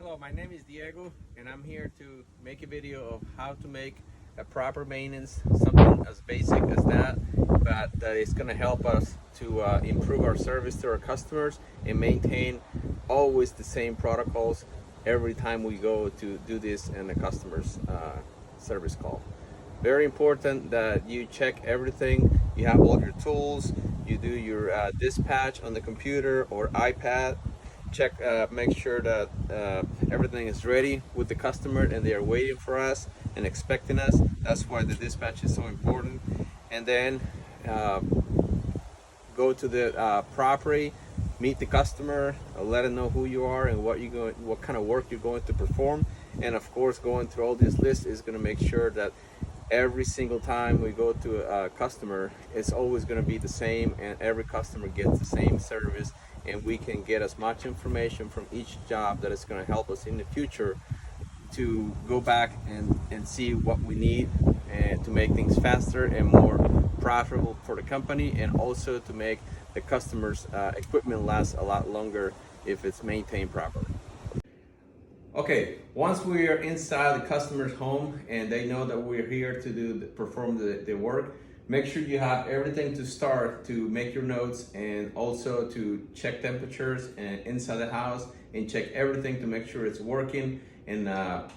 Hello, my name is Diego, and I'm here to make a video of how to make a proper maintenance, something as basic as that, but that is going to help us to improve our service to our customers and maintain always the same protocols every time we go to do this in a customer's service call. Very important that you check everything. You have all your tools, you do your dispatch on the computer or iPad. Check, make sure that everything is ready with the customer and they are waiting for us and expecting us. That's why the dispatch is so important. And then go to the property, meet the customer, let them know who you are and what kind of work you're going to perform. And of course, going through all this list is going to make sure that every single time we go to a customer, it's always going to be the same, and every customer gets the same service, and we can get as much information from each job that is going to help us in the future to go back and see what we need and to make things faster and more profitable for the company, and also to make the customer's equipment last a lot longer if it's maintained properly. Okay, once we are inside the customer's home and they know that we're here to perform the work, make sure you have everything to start to make your notes and also to check temperatures and inside the house and check everything to make sure it's working in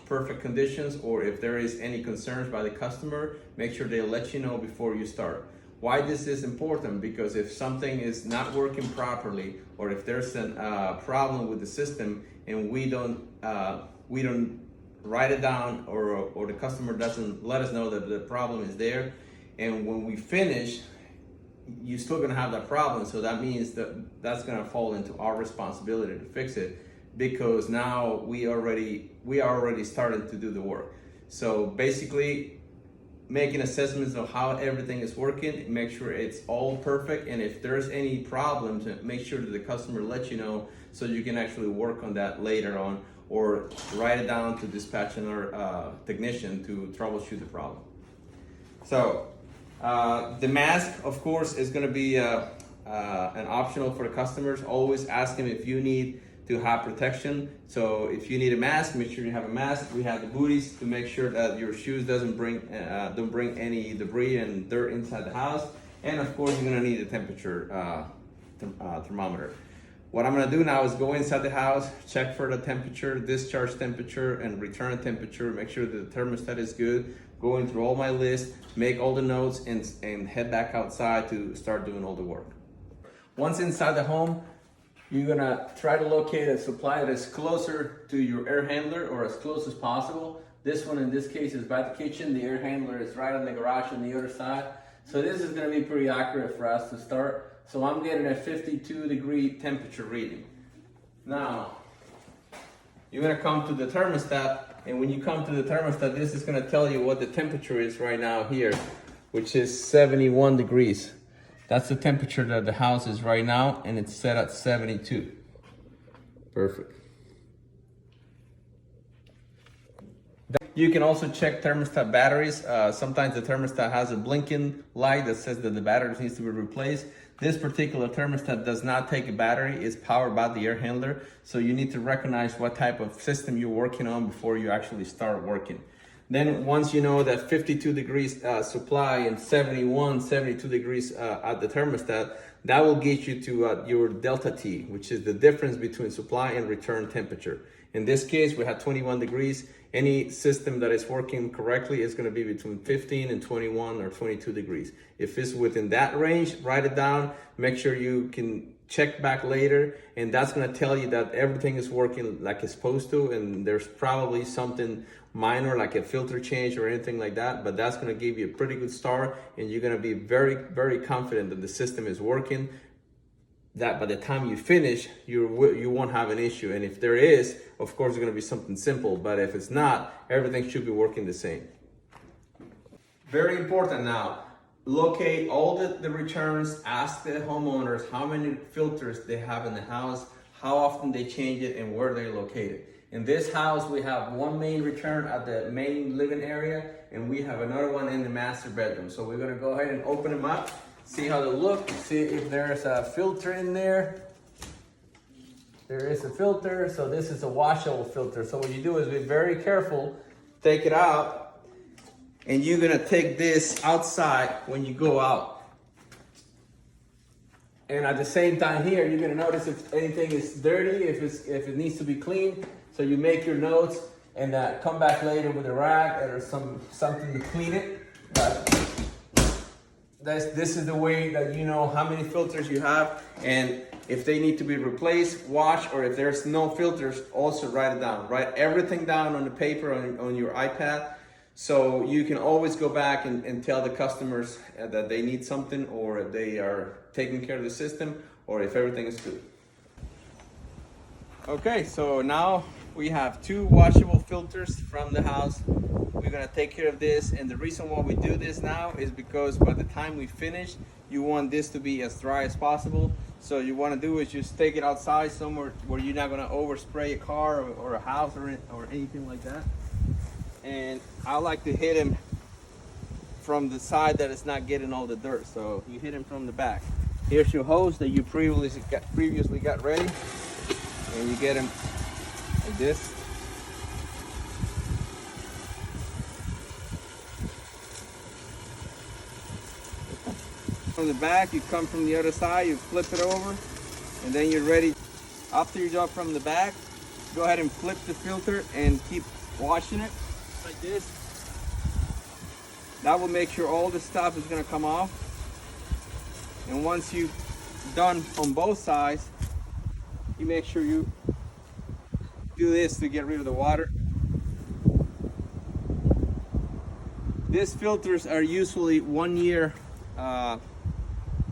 perfect conditions, or if there is any concerns by the customer, make sure they let you know before you start. Why this is important? Because if something is not working properly, or if there's a problem with the system and we don't write it down, or the customer doesn't let us know that the problem is there, and when we finish, you're still gonna have that problem. So that means that that's gonna fall into our responsibility to fix it, because now we are already starting to do the work. So basically, making assessments of how everything is working, make sure it's all perfect, and if there's any problems, make sure that the customer lets you know so you can actually work on that later on, or write it down to dispatch another technician to troubleshoot the problem. So the mask, of course, is going to be an optional for the customers. Always ask them if you need to have protection. So if you need a mask, make sure you have a mask. We have the booties to make sure that your shoes don't bring any debris and dirt inside the house. And of course, you're going to need a temperature thermometer. What I'm going to do now is go inside the house, check for the temperature, discharge temperature, and return temperature. Make sure that the thermostat is good. Going through all my list, make all the notes, and head back outside to start doing all the work. Once inside the home, you're gonna try to locate a supply that is closer to your air handler, or as close as possible. This one in this case is by the kitchen. The air handler is right on the garage on the other side. So this is gonna be pretty accurate for us to start. So I'm getting a 52-degree temperature reading. Now, you're gonna come to the thermostat, and when you come to the thermostat, this is gonna tell you what the temperature is right now here, which is 71 degrees. That's the temperature that the house is right now, and it's set at 72. Perfect. You can also check thermostat batteries. Sometimes the thermostat has a blinking light that says that the battery needs to be replaced. This particular thermostat does not take a battery. It's powered by the air handler. So you need to recognize what type of system you're working on before you actually start working. Then once you know that 52 degrees supply and 72 degrees at the thermostat, that will get you to your delta T, which is the difference between supply and return temperature. In this case, we have 21 degrees. Any system that is working correctly is going to be between 15 and 21 or 22 degrees. If it's within that range, write it down. Make sure you can check back later, and that's going to tell you that everything is working like it's supposed to, and there's probably something minor like a filter change or anything like that, but that's going to give you a pretty good start, and you're going to be very, very confident that the system is working, that by the time you finish, you won't have an issue. And if there is, of course, it's going to be something simple, but if it's not, everything should be working the same. Very important now, locate all the returns. Ask the homeowners how many filters they have in the house, how often they change it, and where they're located. In this house, we have one main return at the main living area, and we have another one in the master bedroom. So we're going to go ahead and open them up, see how they look, see if there's a filter in there. there is a filter, so this is a washable filter. So what you do is be very careful, take it out, and you're gonna take this outside when you go out. And at the same time here, you're gonna notice if anything is dirty, if it needs to be cleaned. So you make your notes and come back later with a rag or something to clean it. But this is the way that you know how many filters you have, and if they need to be replaced, wash, or if there's no filters, also write it down. Write everything down on the paper on your iPad, so you can always go back and tell the customers that they need something, or if they are taking care of the system, or if everything is good. Okay, so now we have 2 washable filters from the house. We're gonna take care of this, and the reason why we do this now is because by the time we finish, you want this to be as dry as possible. So you want to do is just take it outside somewhere where you're not gonna overspray a car or a house or anything like that. And I like to hit him from the side that it's not getting all the dirt. So you hit him from the back. Here's your hose that you previously got ready, and you get him like this. From the back, you come from the other side, you flip it over, and then you're ready. After you drop from the back, go ahead and flip the filter and keep washing it like this. That will make sure all the stuff is gonna come off. And once you've done on both sides, you make sure you do this to get rid of the water. These filters are usually 1 year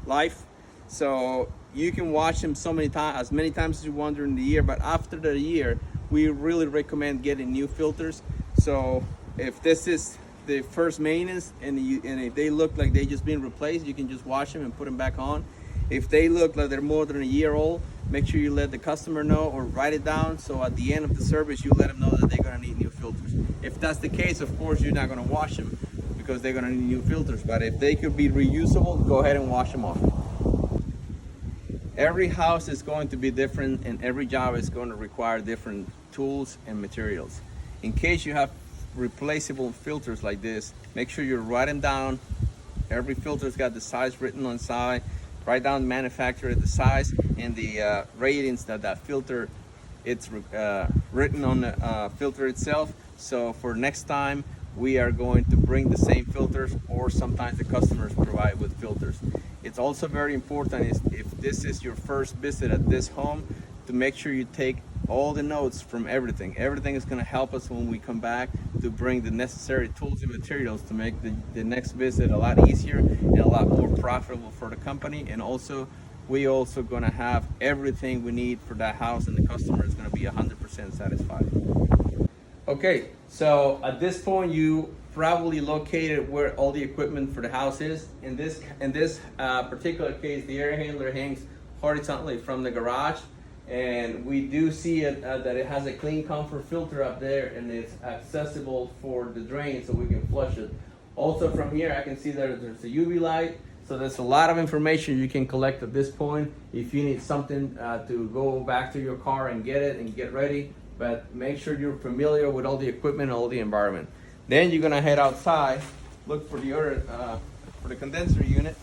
life, so you can wash them as many times as you want during the year, but after the year we really recommend getting new filters. So if this is the first maintenance and if they look like they just been replaced, you can just wash them and put them back on. If they look like they're more than a year old, make sure you let the customer know or write it down, so at the end of the service you let them know that they're going to need new filters. If that's the case, of course you're not going to wash them because they're going to need new filters, but if they could be reusable, go ahead and wash them off. Every house is going to be different, and every job is going to require different tools and materials. In case you have replaceable filters like this, make sure you write them down. Every filter's got the size written on side. Write down the manufacturer, the size, and the ratings that filter, it's written on the filter itself. So for next time, we are going to bring the same filters, or sometimes the customers provide with filters. It's also very important if this is your first visit at this home, to make sure you take all the notes from everything. Everything is going to help us when we come back to bring the necessary tools and materials to make the next visit a lot easier and a lot more profitable for the company. And also, we also going to have everything we need for that house, and the customer is going to be 100% satisfied. Okay, so at this point you probably located where all the equipment for the house is. In this particular case, the air handler hangs horizontally from the garage, and we do see that it has a clean comfort filter up there, and it's accessible for the drain so we can flush it. Also from here I can see that there's a UV light, so there's a lot of information you can collect at this point if you need something to go back to your car and get it and get ready. But make sure you're familiar with all the equipment and all the environment. Then you're gonna head outside, look for the other for the condenser unit.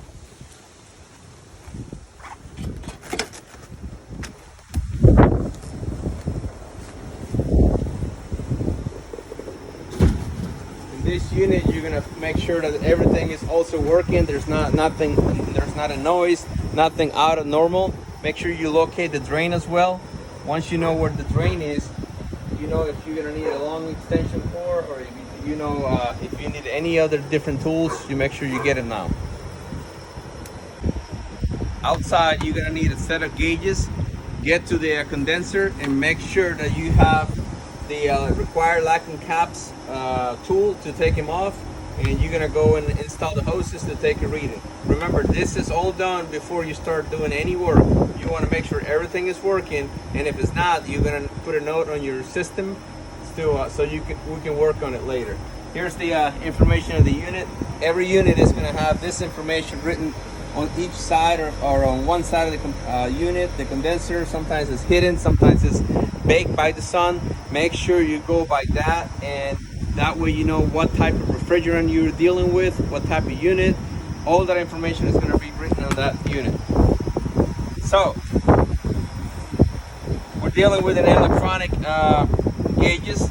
In this unit, you're gonna make sure that everything is also working. There's not a noise, nothing out of normal. Make sure you locate the drain as well. Once you know where the drain is, you know if you're gonna need a long extension cord, or if you need any other different tools, you make sure you get it now. Outside, you're gonna need a set of gauges. Get to the condenser and make sure that you have the required locking caps tool to take them off, and you're gonna go and install the hoses to take a reading. Remember, this is all done before you start doing any work. You want to make sure everything is working, and if it's not, you're gonna put a note on your system so we can work on it later. Here's the information of the unit. Every unit is gonna have this information written on each side or on one side of the unit, the condenser. Sometimes it's hidden, sometimes it's baked by the sun. Make sure you go by that, and that way you know what type of refrigerant you're dealing with, what type of unit. All that information is going to be written on that unit. So we're dealing with an electronic gauges,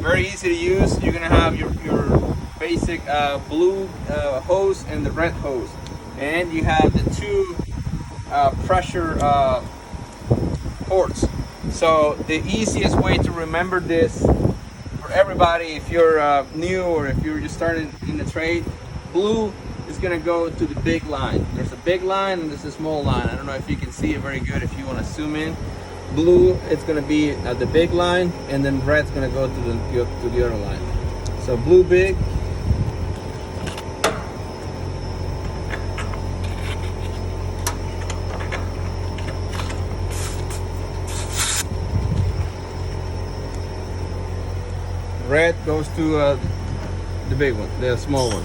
very easy to use. You're going to have your basic blue hose and the red hose, and you have the two pressure ports. So the easiest way to remember this for everybody, if you're new or if you're just starting in the trade, blue is going to go to the big line. There's a big line and there's a small line. I don't know if you can see it very good if you want to zoom in. Blue, it's going to be at the big line, and then red's going to go to the other line. So blue big. Red goes to the big one, the small one.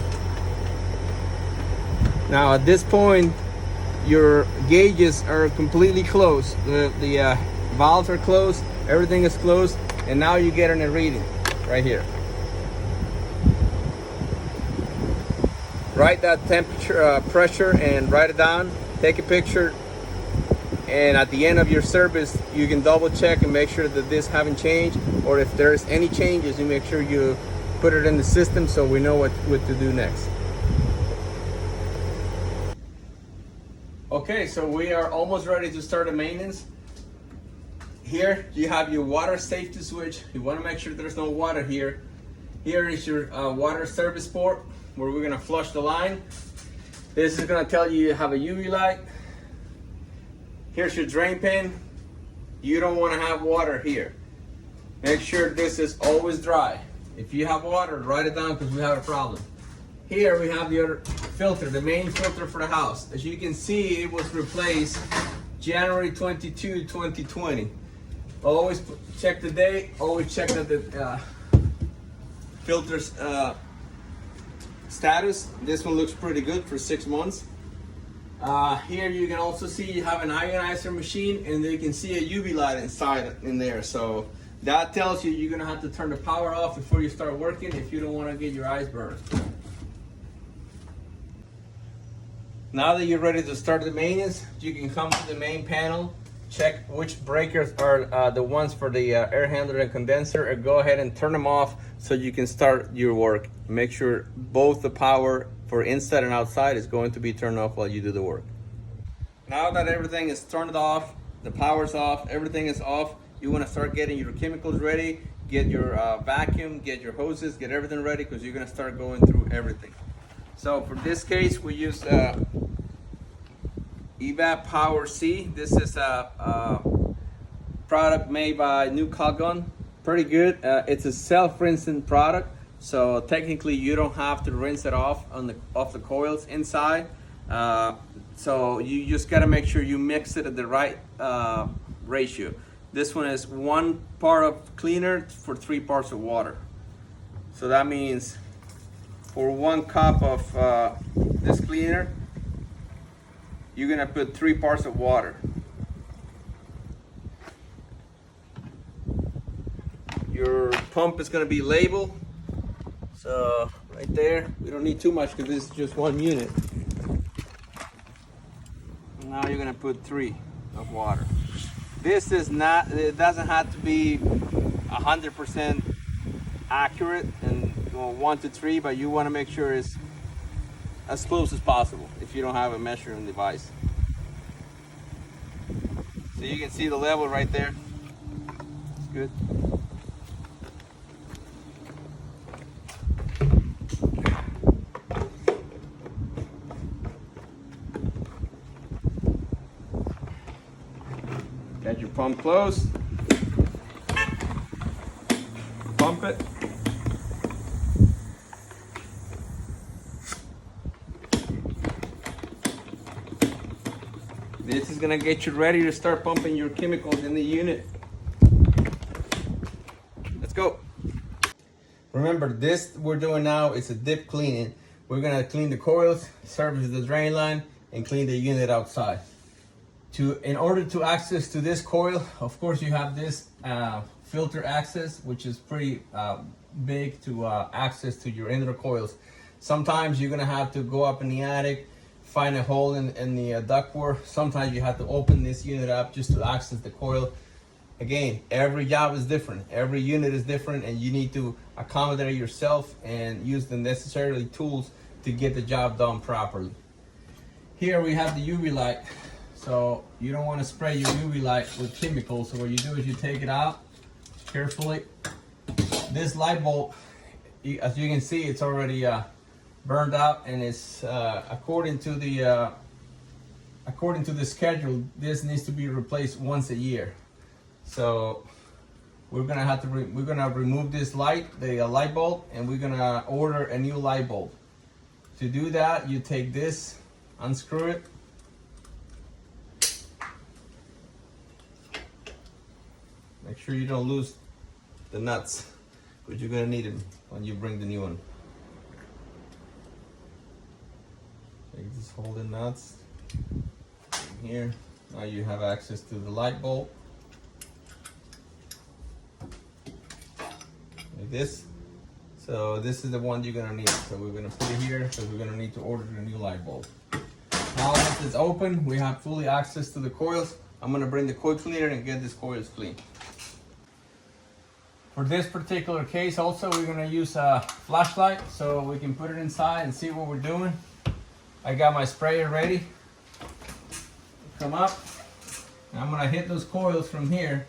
Now at this point, your gauges are completely closed. The valves are closed, everything is closed, and now you're getting a reading right here. Write that temperature, pressure, and write it down. Take a picture, and at the end of your service, you can double check and make sure that this haven't changed, or if there's any changes, you make sure you put it in the system so we know what to do next. Okay, so we are almost ready to start the maintenance. Here you have your water safety switch. You want to make sure there's no water here. Here is your water service port where we're going to flush the line. This is going to tell you have a UV light. Here's your drain pan. You don't want to have water here. Make sure this is always dry. If you have water, write it down because we have a problem. Here we have the other filter, the main filter for the house. As you can see, it was replaced January 22, 2020. Always check the date, always check that the filter's status. This one looks pretty good for 6 months. Here you can also see you have an ionizer machine, and you can see a UV light inside in there. So that tells you you're gonna have to turn the power off before you start working if you don't wanna get your eyes burned. Now that you're ready to start the maintenance, you can come to the main panel, check which breakers are the ones for the air handler and condenser, and go ahead and turn them off so you can start your work. Make sure both the power for inside and outside is going to be turned off while you do the work. Now that everything is turned off, the power's off, everything is off, you want to start getting your chemicals ready, get your vacuum, get your hoses, get everything ready because you're going to start going through everything. So for this case, we use Evap Power C. This is a product made by New Calgon. Pretty good. It's a self-rinsing product, so technically you don't have to rinse it off the coils inside. So you just gotta make sure you mix it at the right ratio. This one is 1 part of cleaner for 3 parts of water. So that means for 1 cup of this cleaner, you're gonna put 3 parts of water. Your pump is gonna be labeled. So right there, we don't need too much because this is just 1 unit. Now you're gonna put 3 of water. This is not, it doesn't have to be 100% accurate and 1 to 3, but you wanna make sure it's as close as possible if you don't have a measuring device. So you can see the level right there. It's good. Got your pump closed. Pump it. This is gonna get you ready to start pumping your chemicals in the unit. Let's go. Remember, this we're doing now is a dip cleaning. we're gonna clean the coils, service the drain line, and clean the unit outside. In order to access to this coil, of course you have this filter access, which is pretty big to access to your indoor coils. Sometimes you're gonna have to go up in the attic, find a hole in the ductwork. Sometimes you have to open this unit up just to access the coil. Again, every job is different, every unit is different, and you need to accommodate yourself and use the necessary tools to get the job done properly. Here we have the UV light. So you don't want to spray your UV light with chemicals. So what you do is you take it out carefully. This light bulb, as you can see, it's already burned out, and it's according to the schedule, this needs to be replaced once a year. So we're gonna remove this light, the light bulb, and we're gonna order a new light bulb. To do that, you take this, unscrew it. Make sure you don't lose the nuts, but you're gonna need them when you bring the new one. Take this holding nuts in here. Now you have access to the light bulb. Like this. So this is the one you're gonna need. So we're gonna put it here because we're gonna need to order the new light bulb. Now once it's open, we have fully access to the coils. I'm gonna bring the coil cleaner and get this coils clean. For this particular case also, we're gonna use a flashlight so we can put it inside and see what we're doing. I got my sprayer ready. Come up. And I'm gonna hit those coils from here.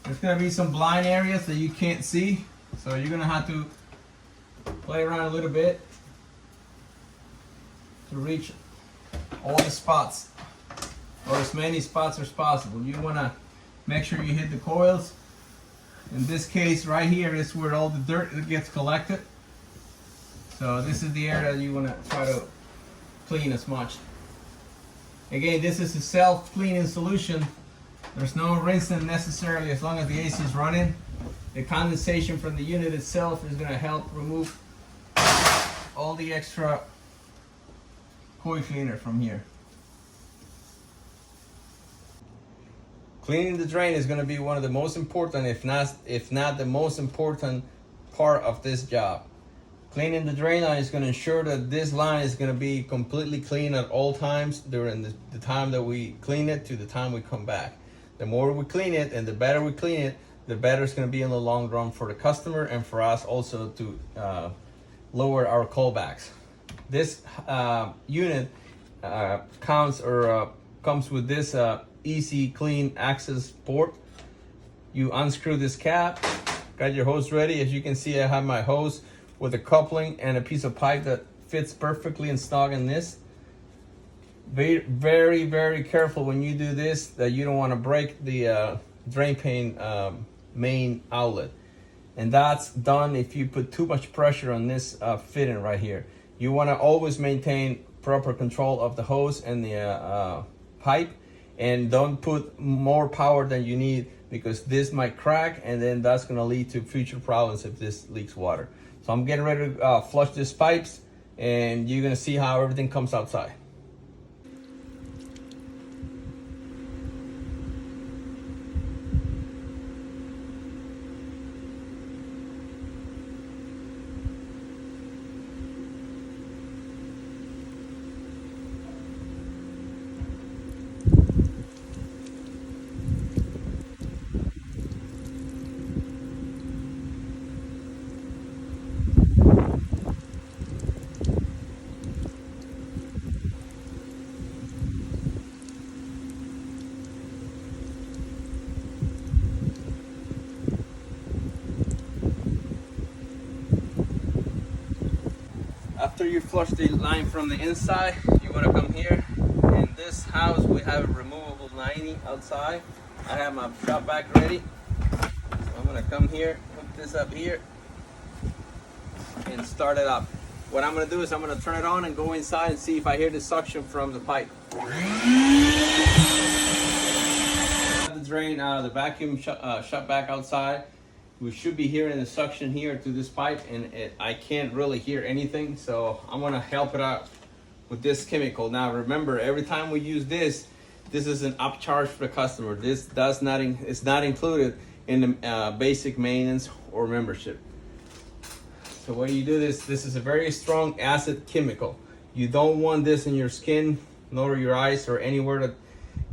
There's gonna be some blind areas that you can't see, so you're gonna have to play around a little bit to reach all the spots, or as many spots as possible. You wanna make sure you hit the coils. In this case right here is where all the dirt gets collected. So this is the area that you wanna try to clean as much. Again, this is a self-cleaning solution. There's no rinsing necessarily as long as the AC is running. The condensation from the unit itself is gonna help remove all the extra coil cleaner from here. Cleaning the drain is going to be one of the most important, if not the most important part of this job. Cleaning the drain line is going to ensure that this line is going to be completely clean at all times during the time that we clean it to the time we come back. The more we clean it and the better we clean it, the better it's going to be in the long run for the customer and for us also to lower our callbacks. This unit comes with this easy clean access port. You unscrew this cap, got your hose ready. As you can see, I have my hose with a coupling and a piece of pipe that fits perfectly and snug in this. Very, very, very careful when you do this that you don't want to break the drain pane main outlet. And that's done if you put too much pressure on this fitting right here. You want to always maintain proper control of the hose and the pipe, and don't put more power than you need, because this might crack and then that's going to lead to future problems if this leaks water. So I'm getting ready to flush these pipes, and you're going to see how everything comes outside. After you flush the line from the inside, you want to come here. In this house, we have a removable 90 outside. I have my shop vac ready. So I'm going to come here, hook this up here, and start it up. What I'm going to do is I'm going to turn it on and go inside and see if I hear the suction from the pipe. The drain, the vacuum shut back outside. We should be hearing the suction here through this pipe, and I can't really hear anything. So I'm gonna help it out with this chemical. Now remember, every time we use this is an upcharge for the customer. This it's not included in the basic maintenance or membership. So when you do this is a very strong acid chemical. You don't want this in your skin, nor your eyes, or anywhere that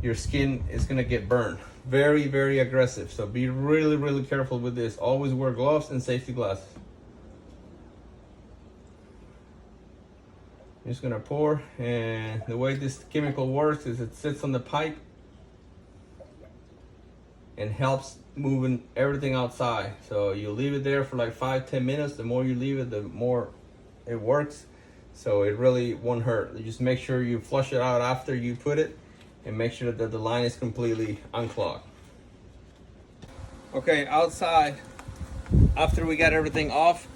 your skin is gonna get burned. Very, very aggressive. So be really, really careful with this. Always wear gloves and safety glasses. I'm just gonna pour, and the way this chemical works is it sits on the pipe and helps moving everything outside. So you leave it there for like 5-10 minutes. The more you leave it, the more it works. So it really won't hurt. You just make sure you flush it out after you put it, and make sure that the line is completely unclogged. Okay, outside, after we got everything off,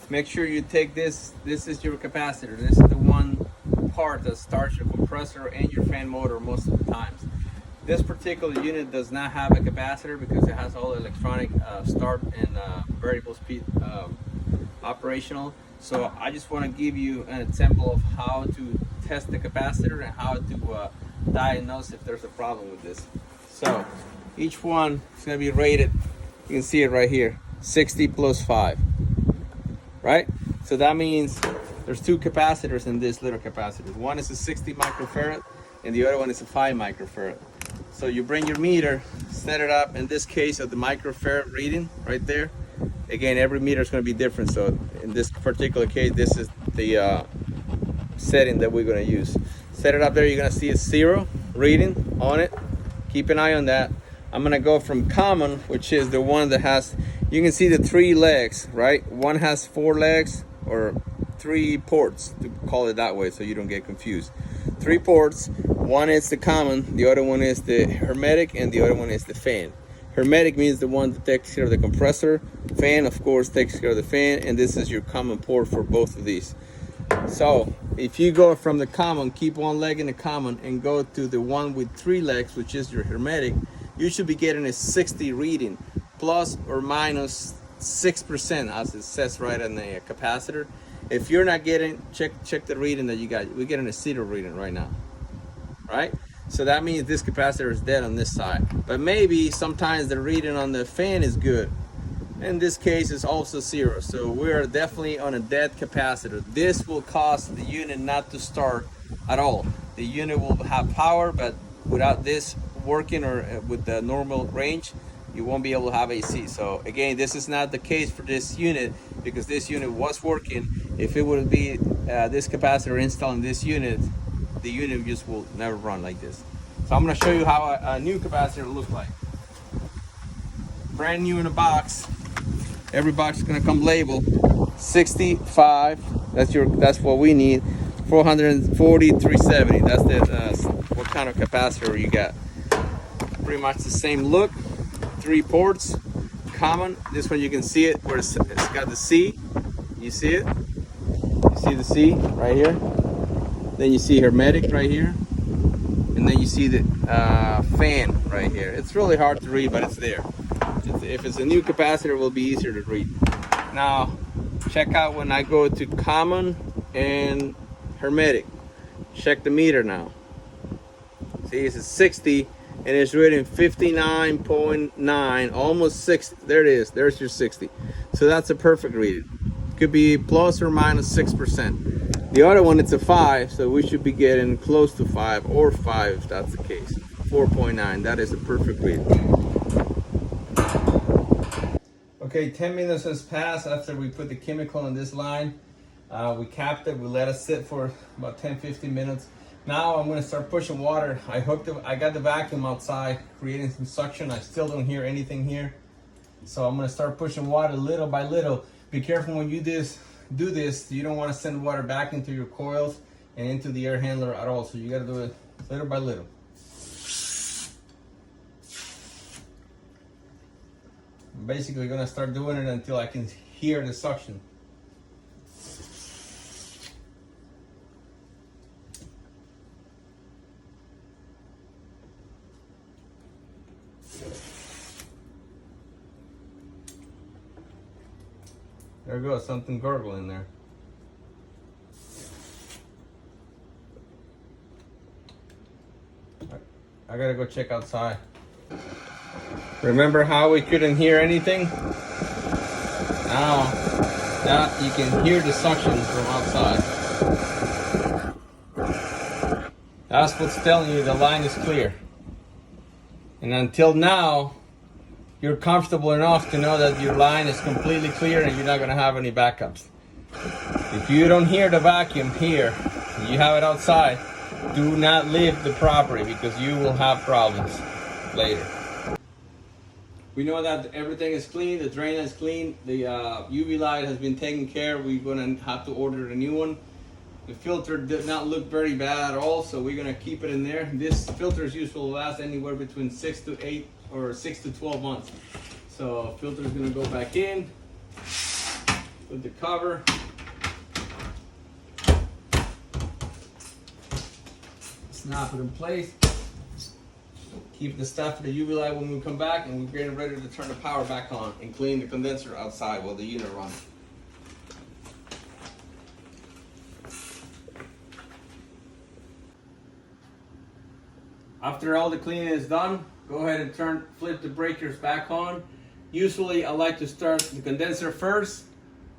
make sure you take this is your capacitor. This is the one part that starts your compressor and your fan motor most of the times. This particular unit does not have a capacitor because it has all electronic start and variable speed operational. So I just want to give you an example of how to test the capacitor and how to diagnose if there's a problem with this. So each one is going to be rated, you can see it right here, 60 plus 5, right? So that means there's two capacitors in this little capacitor. One is a 60 microfarad and the other one is a 5 microfarad. So you bring your meter, set it up, in this case of the microfarad reading right there. Again, every meter is going to be different. So in this particular case, this is the setting that we're going to use. Set it up there, you're going to see a 0 reading on it. Keep an eye on that. I'm going to go from common, which is the one that has, you can see the 3 legs, right? One has 4 legs, or 3 ports, to call it that way so you don't get confused. 3 ports. One is the common, the other one is the hermetic, and the other one is the fan. Hermetic means the one that takes care of the compressor. Fan, of course, takes care of the fan, and this is your common port for both of these. So if you go from the common, keep one leg in the common, and go to the one with 3 legs, which is your hermetic, you should be getting a 60 reading, plus or minus 6%, as it says right on the capacitor. If you're not getting, check the reading that you got. We're getting a 0 reading right now, right? So that means this capacitor is dead on this side. But maybe sometimes the reading on the fan is good. In this case, it's also 0. So we're definitely on a dead capacitor. This will cause the unit not to start at all. The unit will have power, but without this working, or with the normal range, you won't be able to have AC. So again, this is not the case for this unit, because this unit was working. If it would be this capacitor installed in this unit, the unit just will never run like this. So I'm going to show you how a new capacitor looks like. Brand new in a box. Every box is going to come labeled 65. That's what we need. 440, 370. That's the what kind of capacitor you got. Pretty much the same look. 3 ports. Common. This one you can see it where it's got the C. You see it? You see the C right here? Then you see hermetic right here, and then you see the fan right here. It's really hard to read, but it's there. If it's a new capacitor, it will be easier to read. Now, check out when I go to common and hermetic. Check the meter now. See, it's a 60, and it's reading 59.9, almost 60. There it is. There's your 60. So that's a perfect reading. Could be plus or minus 6%. The other one, it's a 5, so we should be getting close to 5, or 5 if that's the case. 4.9, that is a perfect read. Okay, 10 minutes has passed after we put the chemical in this line. We capped it, we let it sit for about 10-15 minutes. Now I'm gonna start pushing water. I got the vacuum outside, creating some suction. I still don't hear anything here. So I'm gonna start pushing water little by little. Be careful when you do this, you don't want to send water back into your coils and into the air handler at all. So you got to do it little by little. I'm basically going to start doing it until I can hear the suction. There goes something gurgling there. I gotta go check outside. Remember how we couldn't hear anything? Now you can hear the suction from outside. That's what's telling you the line is clear. And until now, you're comfortable enough to know that your line is completely clear and you're not gonna have any backups. If you don't hear the vacuum here, you have it outside, do not leave the property because you will have problems later. We know that everything is clean, the drain is clean, the UV light has been taken care of. We're gonna have to order a new one. The filter did not look very bad at all, so we're gonna keep it in there. This filter is useful to last anywhere between 6 to 8 or 6 to 12 months. So filter is gonna go back in with the cover. Snap it in place. Keep the stuff for the UV light when we come back, and we're getting ready to turn the power back on and clean the condenser outside while the unit runs. After all the cleaning is done, go ahead and flip the breakers back on. Usually I like to start the condenser first,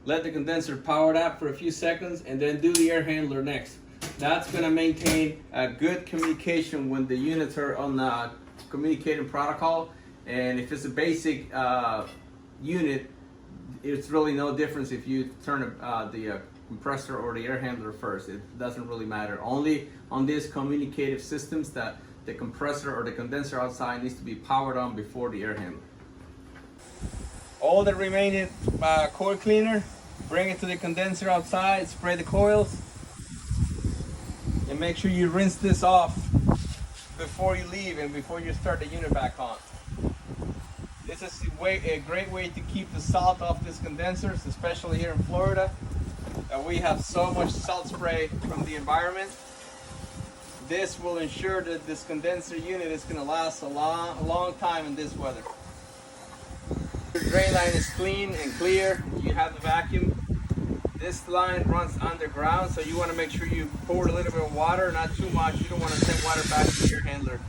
let the condenser power up for a few seconds, and then do the air handler next. That's going to maintain a good communication when the units are on the communicating protocol. And if it's a basic unit, it's really no difference if you turn the compressor or the air handler first. It doesn't really matter. Only on these communicative systems that the compressor or the condenser outside needs to be powered on before the air handler. All the remaining coil cleaner, bring it to the condenser outside, spray the coils, and make sure you rinse this off before you leave and before you start the unit back on. This is a great way to keep the salt off these condensers, especially here in Florida. We have so much salt spray from the environment. This will ensure that this condenser unit is going to last a long time in this weather. Your drain line is clean and clear. You have the vacuum. This line runs underground, so you want to make sure you pour a little bit of water, not too much. You don't want to send water back to your handler.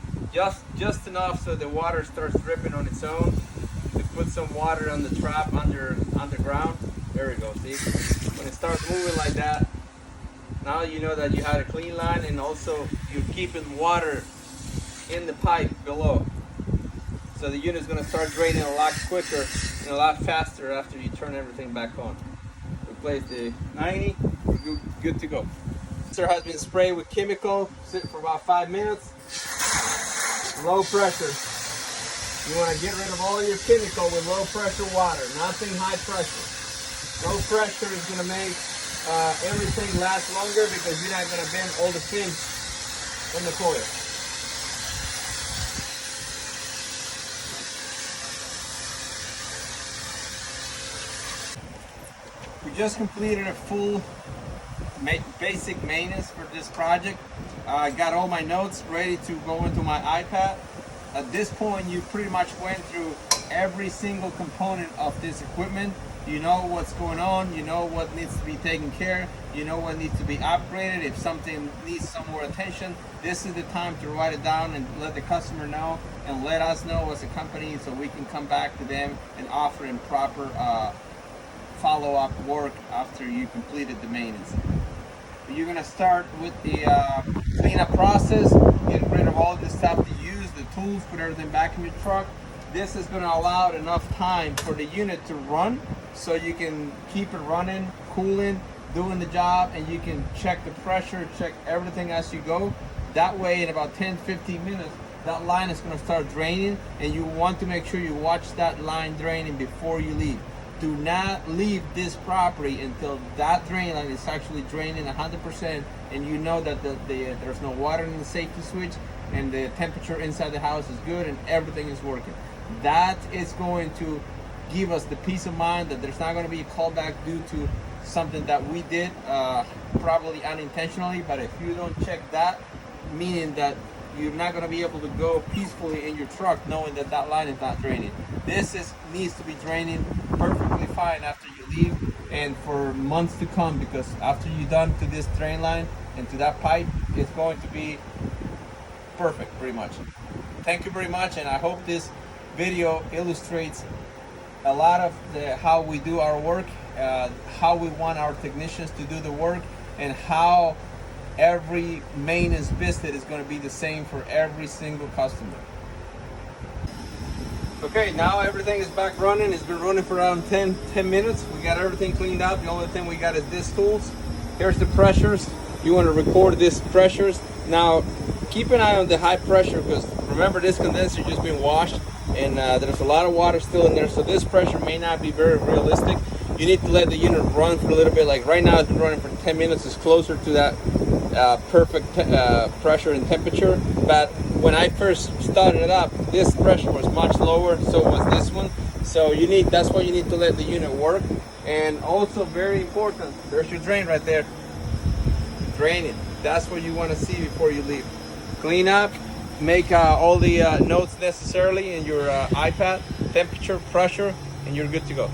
Just enough so the water starts dripping on its own. To put some water on the trap underground. There we go, see? When it starts moving like that, now you know that you had a clean line, and also you're keeping water in the pipe below. So the unit's going to start draining a lot quicker and a lot faster after you turn everything back on. Replace the 90, good to go. Sir has been sprayed with chemical, sit for about 5 minutes. Low pressure. You want to get rid of all your chemical with low pressure water, nothing high pressure. Low pressure is going to make everything last longer because you're not going to bend all the fins in the coil. We just completed a full basic maintenance for this project. I got all my notes ready to go into my iPad. At this point, you pretty much went through every single component of this equipment. You know what's going on, you know what needs to be taken care of, you know what needs to be upgraded. If something needs some more attention, this is the time to write it down and let the customer know and let us know as a company so we can come back to them and offer them proper follow-up work after you completed the maintenance. You're going to start with the cleanup process, get rid of all this stuff to use, the tools, put everything back in your truck. This is going to allow enough time for the unit to run so you can keep it running, cooling, doing the job, and you can check the pressure, check everything as you go. That way in about 10-15 minutes, that line is going to start draining, and you want to make sure you watch that line draining before you leave. Do not leave this property until that drain line is actually draining 100% and you know that there's no water in the safety switch and the temperature inside the house is good and everything is working. That is going to give us the peace of mind that there's not going to be a callback due to something that we did, probably unintentionally. But if you don't check that, meaning that you're not going to be able to go peacefully in your truck knowing that that line is not draining. This needs to be draining perfectly fine after you leave and for months to come, because after you're done to this drain line and to that pipe, it's going to be perfect pretty much. Thank you very much, and I hope this video illustrates a lot of how we do our work, how we want our technicians to do the work, and how every maintenance visit is going to be the same for every single customer. Okay, now everything is back running. It's been running for around 10 minutes. We got everything cleaned up. The only thing we got is this tools. Here's the pressures. You want to record these pressures. Now, keep an eye on the high pressure, because remember, this condenser just been washed and there's a lot of water still in there, so this pressure may not be very realistic. You need to let the unit run for a little bit. Like right now, it's been running for 10 minutes. It's closer to that perfect pressure and temperature. But when I first started it up, this pressure was much lower, so was this one. So that's why you need to let the unit work. And also very important, there's your drain right there. Draining. That's what you want to see before you leave. Clean up, make all the notes necessarily in your iPad, temperature, pressure, and you're good to go.